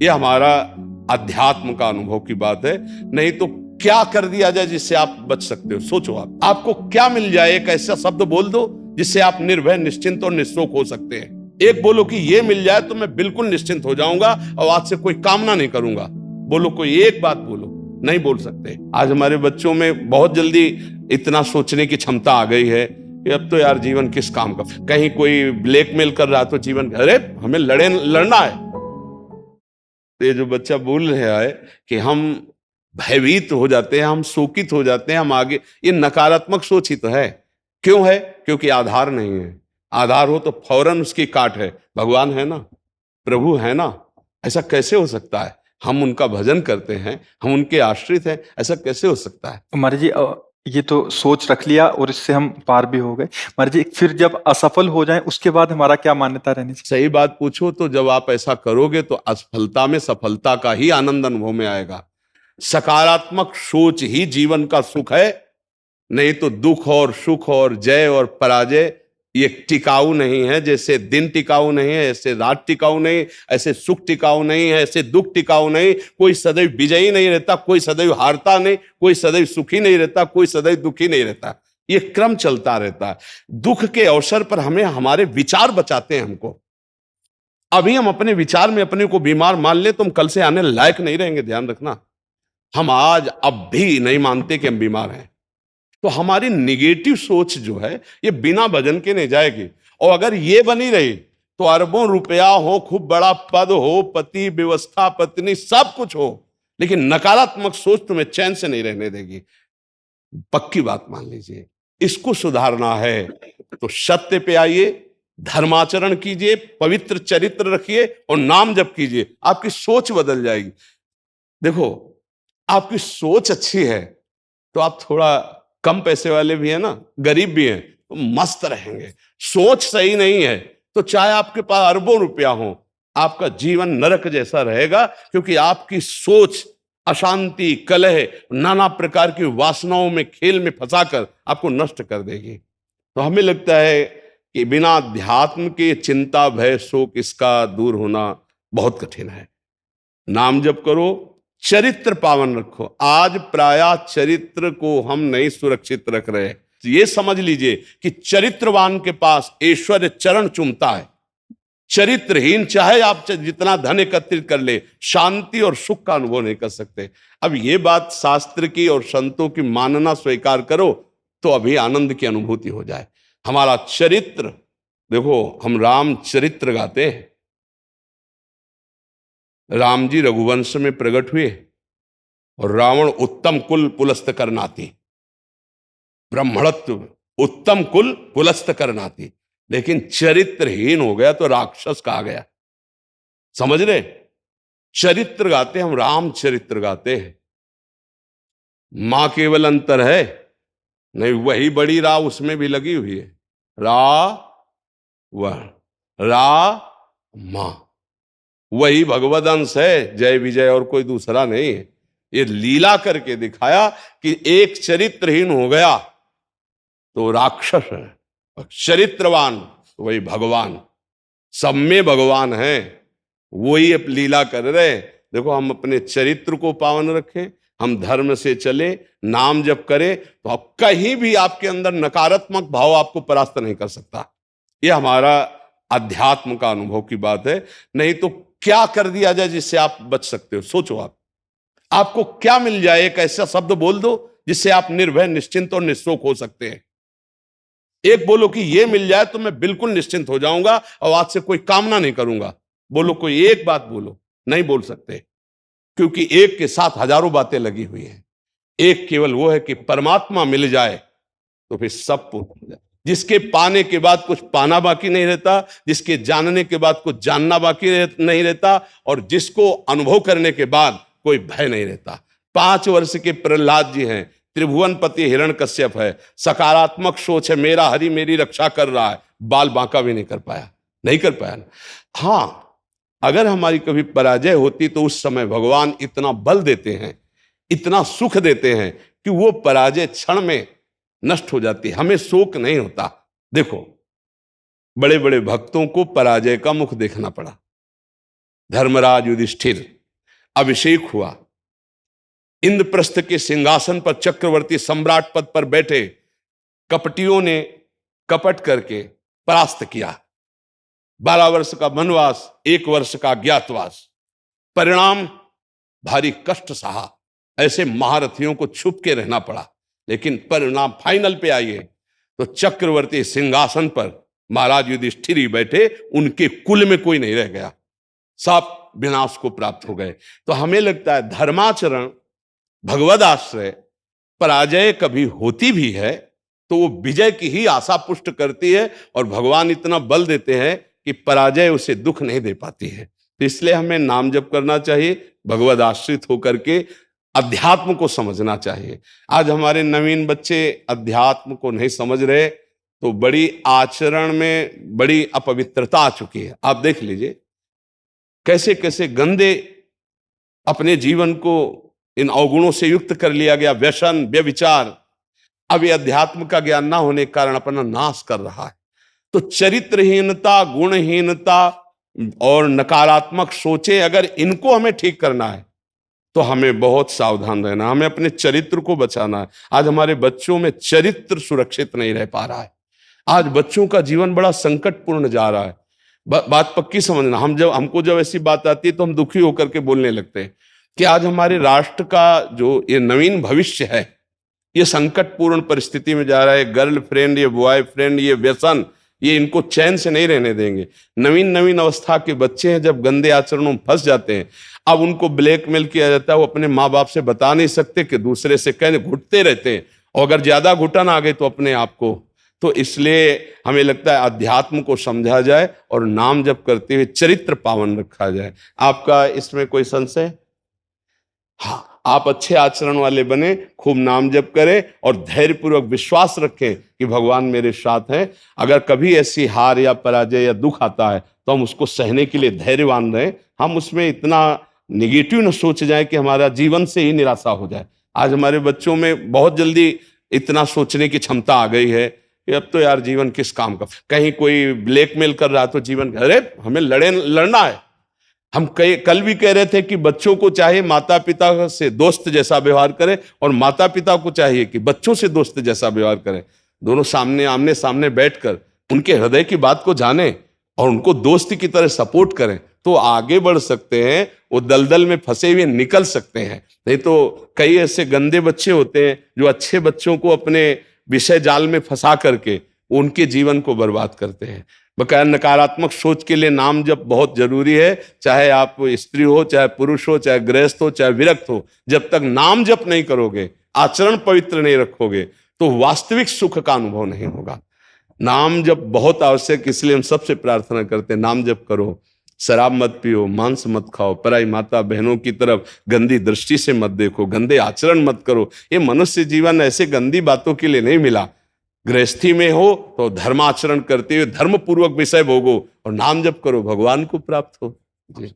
ये हमारा अध्यात्म का अनुभव की बात है। नहीं तो क्या कर दिया जाए जिससे आप बच सकते हो? सोचो, आपको क्या मिल जाए? एक ऐसा शब्द बोल दो जिससे आप निर्भय, निश्चिंत और निःशोक हो सकते हैं। एक बोलो कि ये मिल जाए तो मैं बिल्कुल निश्चिंत हो जाऊंगा और आज से कोई कामना नहीं करूंगा। बोलो, कोई एक बात बोलो। नहीं बोल सकते। आज हमारे बच्चों में बहुत जल्दी इतना सोचने की क्षमता आ गई है कि अब तो यार जीवन किस काम का। कहीं कोई ब्लैकमेल कर रहा तो जीवन, अरे हमें लड़ना है। तो ये जो बच्चा बोल रहा है कि हम भयभीत हो जाते हैं, हम शोकित हो जाते हैं, हम आगे, ये नकारात्मक सोच ही तो है। क्यों है? क्योंकि आधार नहीं है। आधार हो तो फौरन उसकी काट है। भगवान है ना, प्रभु है ना, ऐसा कैसे हो सकता है? हम उनका भजन करते हैं, हम उनके आश्रित हैं, ऐसा कैसे हो सकता है? महाराज जी, ये तो सोच रख लिया और इससे हम पार भी हो गए। महाराज जी, फिर जब असफल हो जाएं उसके बाद हमारा क्या मान्यता रहनी चाहिए? सही बात पूछो तो जब आप ऐसा करोगे तो असफलता में सफलता का ही आनंद अनुभव में आएगा। सकारात्मक सोच ही जीवन का सुख है। नहीं तो दुख और सुख और जय और पराजय ये टिकाऊ नहीं है। जैसे दिन टिकाऊ नहीं है, ऐसे रात टिकाऊ नहीं, ऐसे सुख टिकाऊ नहीं है, ऐसे दुख टिकाऊ नहीं। कोई सदैव विजयी नहीं रहता, कोई सदैव हारता नहीं, कोई सदैव सुखी नहीं रहता, कोई सदैव दुखी नहीं रहता। ये क्रम चलता रहता है। दुख के अवसर पर हमें हमारे विचार बचाते हैं हमको। अभी हम अपने विचार में अपने को बीमार मान ले तो हम कल से आने लायक नहीं रहेंगे, ध्यान रखना। हम आज अब भी नहीं मानते कि हम बीमार हैं। तो हमारी निगेटिव सोच जो है ये बिना भजन के नहीं जाएगी। और अगर ये बनी रही तो अरबों रुपया हो, खूब बड़ा पद हो, पति, व्यवस्था, पत्नी, सब कुछ हो, लेकिन नकारात्मक सोच तुम्हें चैन से नहीं रहने देगी। पक्की बात मान लीजिए। इसको सुधारना है तो सत्य पे आइए, धर्माचरण कीजिए, पवित्र चरित्र रखिए और नाम जप कीजिए। आपकी सोच बदल जाएगी। देखो, आपकी सोच अच्छी है तो आप थोड़ा कम पैसे वाले भी है ना, गरीब भी हैं, तो मस्त रहेंगे। सोच सही नहीं है तो चाहे आपके पास अरबों रुपया हो, आपका जीवन नरक जैसा रहेगा। क्योंकि आपकी सोच अशांति, कलह, नाना प्रकार की वासनाओं में, खेल में फंसाकर आपको नष्ट कर देगी। तो हमें लगता है कि बिना अध्यात्म के चिंता, भय, शोक इसका दूर होना बहुत कठिन है। नाम जप करो, चरित्र पावन रखो। आज प्रायः चरित्र को हम नहीं सुरक्षित रख रहे। ये समझ लीजिए कि चरित्रवान के पास ऐश्वर्य चरण चूमता है। चरित्रहीन चाहे आप जितना धन एकत्रित कर ले, शांति और सुख का अनुभव नहीं कर सकते। अब ये बात शास्त्र की और संतों की मानना स्वीकार करो तो अभी आनंद की अनुभूति हो जाए। हमारा चरित्र देखो, हम राम चरित्र गाते हैं। राम जी रघुवंश में प्रकट हुए और रावण उत्तम कुल पुलस्त करनाती, ब्राह्मणत्व उत्तम कुल पुलस्त करनाती, लेकिन चरित्रहीन हो गया तो राक्षस कहा गया। समझ रहे? चरित्र गाते हम, राम चरित्र गाते हैं। मां केवल अंतर है नहीं, वही बड़ी रा उसमें भी लगी हुई है। रा वह रा मां, वही भगवद अंश है, जय विजय और कोई दूसरा नहीं है। ये लीला करके दिखाया कि एक चरित्रहीन हो गया तो राक्षस है, और चरित्रवान तो वही भगवान। सब में भगवान है, वही अब लीला कर रहे। देखो, हम अपने चरित्र को पावन रखें, हम धर्म से चले, नाम जप करें तो अब कहीं भी आपके अंदर नकारात्मक भाव आपको परास्त नहीं कर सकता। यह हमारा अध्यात्म का अनुभव की बात है। नहीं तो क्या कर दिया जाए जिससे आप बच सकते हो? सोचो, आपको क्या मिल जाए? एक ऐसा शब्द बोल दो जिससे आप निर्भय, निश्चिंत और निःशोक हो सकते हैं। एक बोलो कि ये मिल जाए तो मैं बिल्कुल निश्चिंत हो जाऊंगा और आज से कोई कामना नहीं करूंगा। बोलो, कोई एक बात बोलो। नहीं बोल सकते, क्योंकि एक के साथ हजारों बातें लगी हुई हैं। एक केवल वो है कि परमात्मा मिल जाए तो फिर सब पूर्ण हो जाए। जिसके पाने के बाद कुछ पाना बाकी नहीं रहता, जिसके जानने के बाद कुछ जानना बाकी नहीं रहता, और जिसको अनुभव करने के बाद कोई भय नहीं रहता। 5 वर्ष के प्रहलाद जी हैं, त्रिभुवनपति हिरण्यकश्यप है, सकारात्मक सोच है, मेरा हरि मेरी रक्षा कर रहा है, बाल बांका भी नहीं कर पाया, नहीं कर पाया। हाँ, अगर हमारी कभी पराजय होती तो उस समय भगवान इतना बल देते हैं, इतना सुख देते हैं कि वो पराजय क्षण में नष्ट हो जाती है, हमें शोक नहीं होता। देखो, बड़े बड़े भक्तों को पराजय का मुख देखना पड़ा, धर्मराज युधिष्ठिर अभिषेक हुआ, इंद्रप्रस्थ के सिंहासन पर चक्रवर्ती सम्राट पद पर बैठे, कपटियों ने कपट करके परास्त किया। 12 वर्ष का वनवास, 1 वर्ष का अज्ञातवास, परिणाम भारी कष्ट सहा। ऐसे महारथियों को छुप के रहना पड़ा, लेकिन परिणाम फाइनल पे आइए तो चक्रवर्ती सिंहासन पर महाराज युधिष्ठिर ही बैठे, उनके कुल में कोई नहीं रह गया, सब विनाश को प्राप्त हो गए। तो हमें लगता है धर्माचरण, भगवद आश्रय, पराजय कभी होती भी है तो वो विजय की ही आशा पुष्ट करती है, और भगवान इतना बल देते हैं कि पराजय उसे दुख नहीं दे पाती है। तो इसलिए हमें नाम जप करना चाहिए, भगवद आश्रित होकर के अध्यात्म को समझना चाहिए। आज हमारे नवीन बच्चे अध्यात्म को नहीं समझ रहे, तो बड़ी आचरण में बड़ी अपवित्रता आ चुकी है। आप देख लीजिए कैसे कैसे गंदे अपने जीवन को इन अवगुणों से युक्त कर लिया गया, व्यसन, व्यभिचार। अब ये अध्यात्म का ज्ञान ना होने के कारण अपना नाश कर रहा है। तो चरित्रहीनता, गुणहीनता और नकारात्मक सोचे, अगर इनको हमें ठीक करना है तो हमें बहुत सावधान रहना, हमें अपने चरित्र को बचाना है। आज हमारे बच्चों में चरित्र सुरक्षित नहीं रह पा रहा है। आज बच्चों का जीवन बड़ा संकटपूर्ण जा रहा है। बात पक्की समझना, हमको जब ऐसी बात आती है तो हम दुखी होकर के बोलने लगते हैं कि आज हमारे राष्ट्र का जो ये नवीन भविष्य है, ये संकटपूर्ण परिस्थिति में जा रहा है। गर्लफ्रेंड, ये बॉयफ्रेंड, ये व्यसन, ये इनको चैन से नहीं रहने देंगे। नवीन नवीन अवस्था के बच्चे हैं, जब गंदे आचरणों में फंस जाते हैं, अब उनको ब्लैकमेल किया जाता है। वो अपने माँ बाप से बता नहीं सकते कि दूसरे से कहने घुटते रहते हैं, और अगर ज्यादा घुटन आ गई तो अपने आप को। तो इसलिए हमें लगता है अध्यात्म को समझा जाए और नाम जप करते हुए चरित्र पावन रखा जाए। आपका इसमें कोई संशय? हाँ, आप अच्छे आचरण वाले बने, खूब नाम जप करें और धैर्यपूर्वक विश्वास रखें कि भगवान मेरे साथ हैं। अगर कभी ऐसी हार या पराजय या दुख आता है तो हम उसको सहने के लिए धैर्यवान रहें। हम उसमें इतना निगेटिव न सोच जाए कि हमारा जीवन से ही निराशा हो जाए। आज हमारे बच्चों में बहुत जल्दी इतना सोचने की क्षमता आ गई है कि अब तो यार जीवन किस काम का। कहीं कोई ब्लैकमेल कर रहा तो जीवन, अरे हमें लड़ना है। हम कल भी कह रहे थे कि बच्चों को चाहिए माता पिता से दोस्त जैसा व्यवहार करें, और माता पिता को चाहिए कि बच्चों से दोस्त जैसा व्यवहार करें। दोनों आमने सामने बैठकर उनके हृदय की बात को जानें और उनको दोस्त की तरह सपोर्ट करें, तो आगे बढ़ सकते हैं, वो दलदल में फंसे हुए निकल सकते हैं। नहीं तो कई ऐसे गंदे बच्चे होते हैं जो अच्छे बच्चों को अपने विषय जाल में फंसा करके उनके जीवन को बर्बाद करते हैं। बकाया नकारात्मक सोच के लिए नाम जप बहुत जरूरी है। चाहे आप स्त्री हो, चाहे पुरुष हो, चाहे गृहस्थ हो, चाहे विरक्त हो, जब तक नाम जप नहीं करोगे, आचरण पवित्र नहीं रखोगे, तो वास्तविक सुख का अनुभव नहीं होगा। नाम जप बहुत आवश्यक, इसलिए हम सबसे प्रार्थना करते हैं नाम जप करो, शराब मत पियो, मांस मत खाओ, पराई माता बहनों की तरफ गंदी दृष्टि से मत देखो, गंदे आचरण मत करो। ये मनुष्य जीवन ऐसे गंदी बातों के लिए नहीं मिला। गृहस्थी में हो तो धर्माचरण करते हुए धर्म पूर्वक विषय भोगो और नाम जप करो, भगवान को प्राप्त हो। जी।